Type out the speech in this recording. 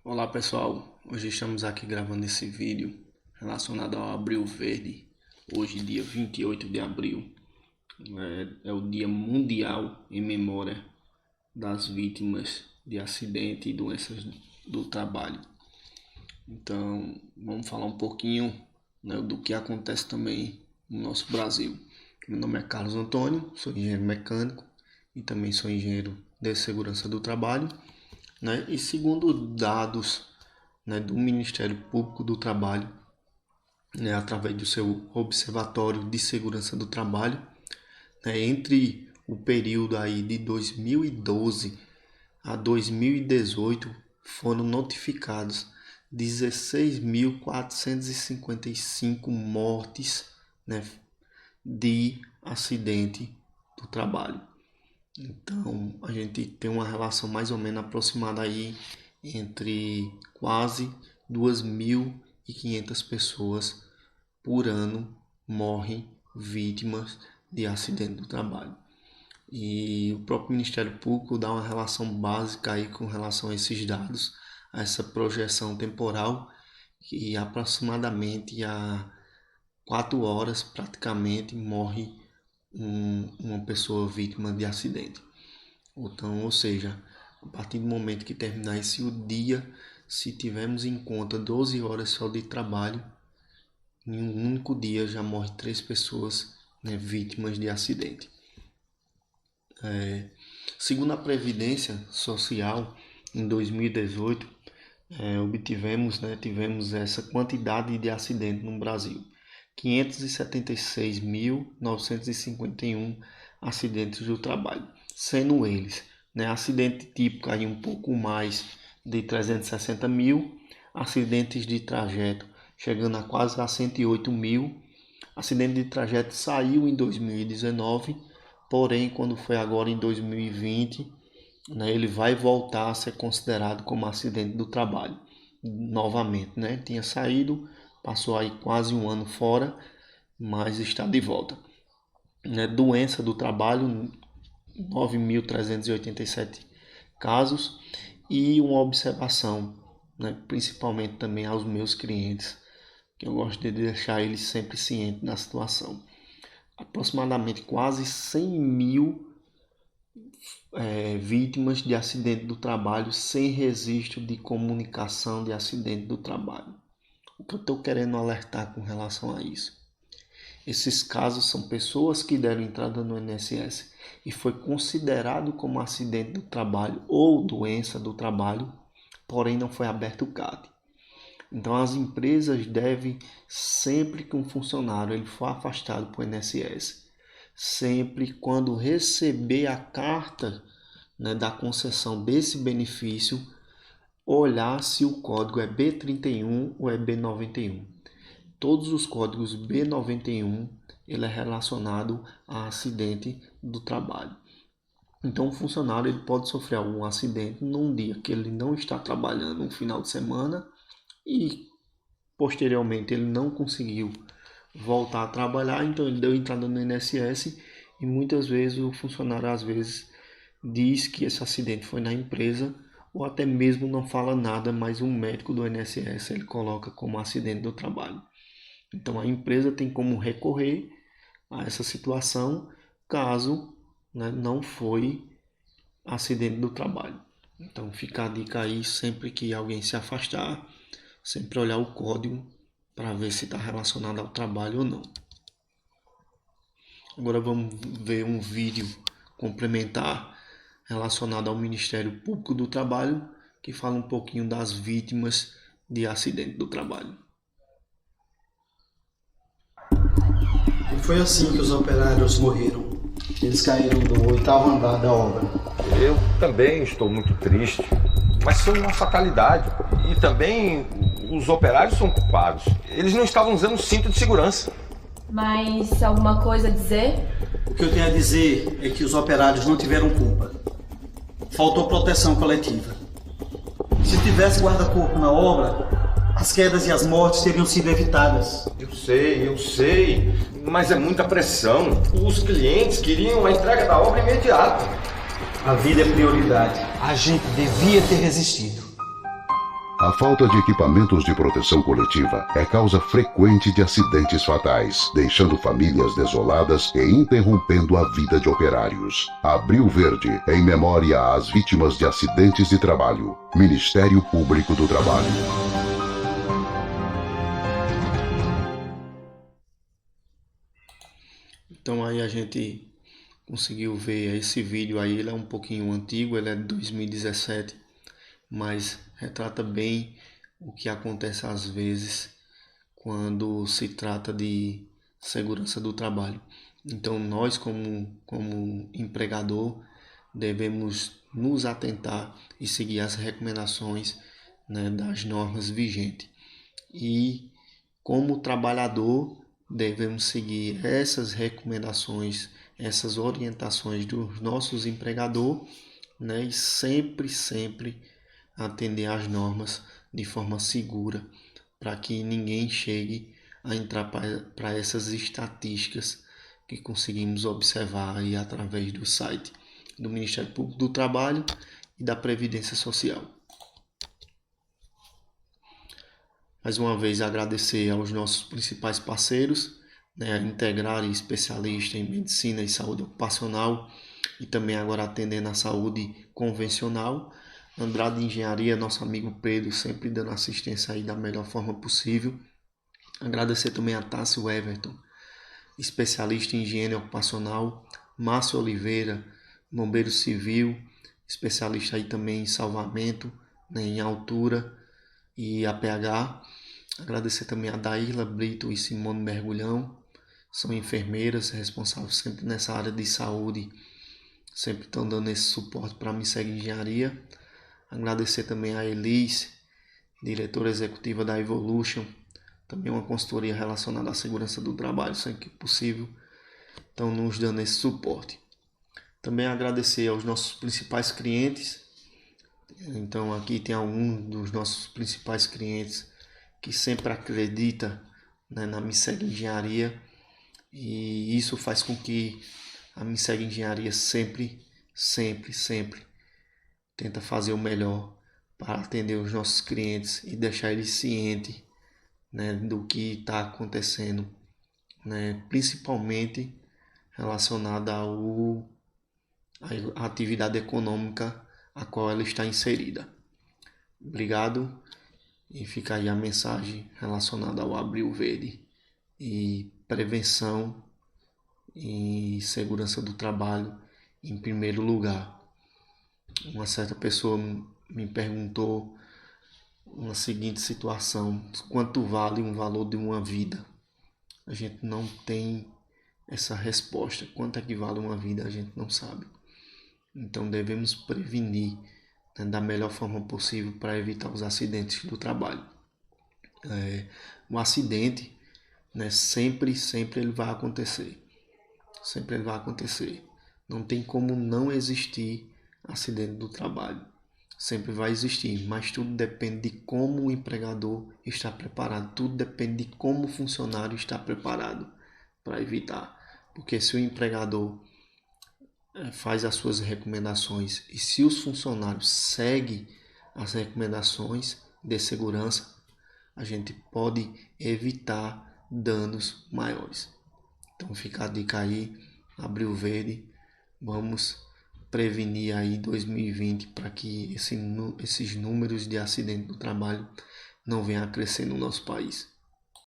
Olá pessoal, hoje estamos aqui gravando esse vídeo relacionado ao Abril Verde. Hoje, dia 28 de abril, é o Dia Mundial em memória das vítimas de acidente e doenças do trabalho. Então, vamos falar um pouquinho, do que acontece também no nosso Brasil. Meu nome é Carlos Antônio, sou engenheiro mecânico e também sou engenheiro de segurança do trabalho. E segundo dados do Ministério Público do Trabalho, através do seu Observatório de Segurança do Trabalho, entre o período aí de 2012 a 2018 foram notificados 16.455 mortes de acidente do trabalho. Então, a gente tem uma relação mais ou menos aproximada aí entre quase 2.500 pessoas por ano morrem vítimas de acidente do trabalho. E o próprio Ministério Público dá uma relação básica aí com relação a esses dados, a essa projeção temporal, que aproximadamente a 4 horas praticamente morre uma pessoa vítima de acidente. Então, ou seja, a partir do momento que terminar esse dia, se tivermos em conta 12 horas só de trabalho, em um único dia já morre 3 pessoas vítimas de acidente. Segundo a Previdência Social, em 2018, tivemos essa quantidade de acidentes no Brasil. 576.951 acidentes do trabalho, sendo eles acidente típico aí um pouco mais de 360 mil, acidentes de trajeto chegando a quase a 108 mil. Acidente de trajeto saiu em 2019, porém quando foi agora em 2020, ele vai voltar a ser considerado como acidente do trabalho novamente, tinha saído, passou aí quase um ano fora, mas está de volta. Doença do trabalho, 9.387 casos. E uma observação, principalmente também aos meus clientes, que eu gosto de deixar eles sempre cientes da situação. Aproximadamente quase 100 mil vítimas de acidente do trabalho sem registro de comunicação de acidente do trabalho. O que eu estou querendo alertar com relação a isso? Esses casos são pessoas que deram entrada no INSS e foi considerado como acidente do trabalho ou doença do trabalho, porém não foi aberto o CAD. Então as empresas devem, sempre que um funcionário ele for afastado para o INSS, sempre quando receber a carta da concessão desse benefício, olhar se o código é B31 ou é B91. Todos os códigos B91 ele é relacionado a acidente do trabalho. Então o funcionário ele pode sofrer algum acidente num dia que ele não está trabalhando, um final de semana, e posteriormente ele não conseguiu voltar a trabalhar, então ele deu entrada no INSS e muitas vezes o funcionário diz que esse acidente foi na empresa, ou até mesmo não fala nada, mas um médico do INSS ele coloca como acidente do trabalho. Então a empresa tem como recorrer a essa situação caso não foi acidente do trabalho. Então fica a dica aí, sempre que alguém se afastar, sempre olhar o código para ver se está relacionado ao trabalho ou não. Agora vamos ver um vídeo complementar relacionado ao Ministério Público do Trabalho, que fala um pouquinho das vítimas de acidente do trabalho. E foi assim que os operários morreram. Eles caíram do 8º andar da obra. Eu também estou muito triste, mas foi uma fatalidade. E também os operários são culpados. Eles não estavam usando cinto de segurança. Mas alguma coisa a dizer? O que eu tenho a dizer é que os operários não tiveram culpa. Faltou proteção coletiva. Se tivesse guarda-corpo na obra, as quedas e as mortes teriam sido evitadas. Eu sei, mas é muita pressão. Os clientes queriam a entrega da obra imediata. A vida é prioridade. A gente devia ter resistido. A falta de equipamentos de proteção coletiva é causa frequente de acidentes fatais, deixando famílias desoladas e interrompendo a vida de operários. Abril Verde, em memória às vítimas de acidentes de trabalho. Ministério Público do Trabalho. Então aí a gente conseguiu ver esse vídeo aí, ele é um pouquinho antigo, ele é de 2017, mas retrata bem o que acontece às vezes quando se trata de segurança do trabalho. Então nós como empregador devemos nos atentar e seguir as recomendações, né, das normas vigentes. E como trabalhador devemos seguir essas recomendações, essas orientações dos nossos empregadores, né, e sempre atender às normas de forma segura, para que ninguém chegue a entrar para essas estatísticas que conseguimos observar aí através do site do Ministério Público do Trabalho e da Previdência Social. Mais uma vez agradecer aos nossos principais parceiros, né, a Integrar, especialista em medicina e saúde ocupacional, e também agora atendendo a saúde convencional. Andrade Engenharia, nosso amigo Pedro, sempre dando assistência aí da melhor forma possível. Agradecer também a Tássio Everton, especialista em higiene ocupacional. Márcio Oliveira, bombeiro civil, especialista aí também em salvamento, né, em altura e APH. Agradecer também a Daíla Brito e Simone Mergulhão, são enfermeiras responsáveis sempre nessa área de saúde, sempre estão dando esse suporte para a Misseg Engenharia. Agradecer também a Elis, diretora executiva da Evolution, também uma consultoria relacionada à segurança do trabalho, sempre que possível, estão nos dando esse suporte. Também agradecer aos nossos principais clientes. Então aqui tem alguns dos nossos principais clientes que sempre acredita, né, na Misseg Engenharia, e isso faz com que a Misseg Engenharia sempre tenta fazer o melhor para atender os nossos clientes e deixar eles cientes, né, do que está acontecendo, né, principalmente relacionada à atividade econômica a qual ela está inserida. Obrigado, e fica aí a mensagem relacionada ao Abril Verde e prevenção e segurança do trabalho em primeiro lugar. Uma certa pessoa me perguntou uma seguinte situação: quanto vale um valor de uma vida? A gente não tem essa resposta. Quanto é que vale uma vida? A gente não sabe. Então devemos prevenir, né, da melhor forma possível para evitar os acidentes do trabalho. O acidente, né, sempre ele vai acontecer. Sempre ele vai acontecer. Não tem como não existir acidente do trabalho. Sempre vai existir, mas tudo depende de como o empregador está preparado. Tudo depende de como o funcionário está preparado para evitar. Porque se o empregador faz as suas recomendações e se os funcionários seguem as recomendações de segurança, a gente pode evitar danos maiores. Então fica a dica aí, Abril Verde, vamos prevenir aí 2020 para que esses números de acidente do trabalho não venham a crescer no nosso país.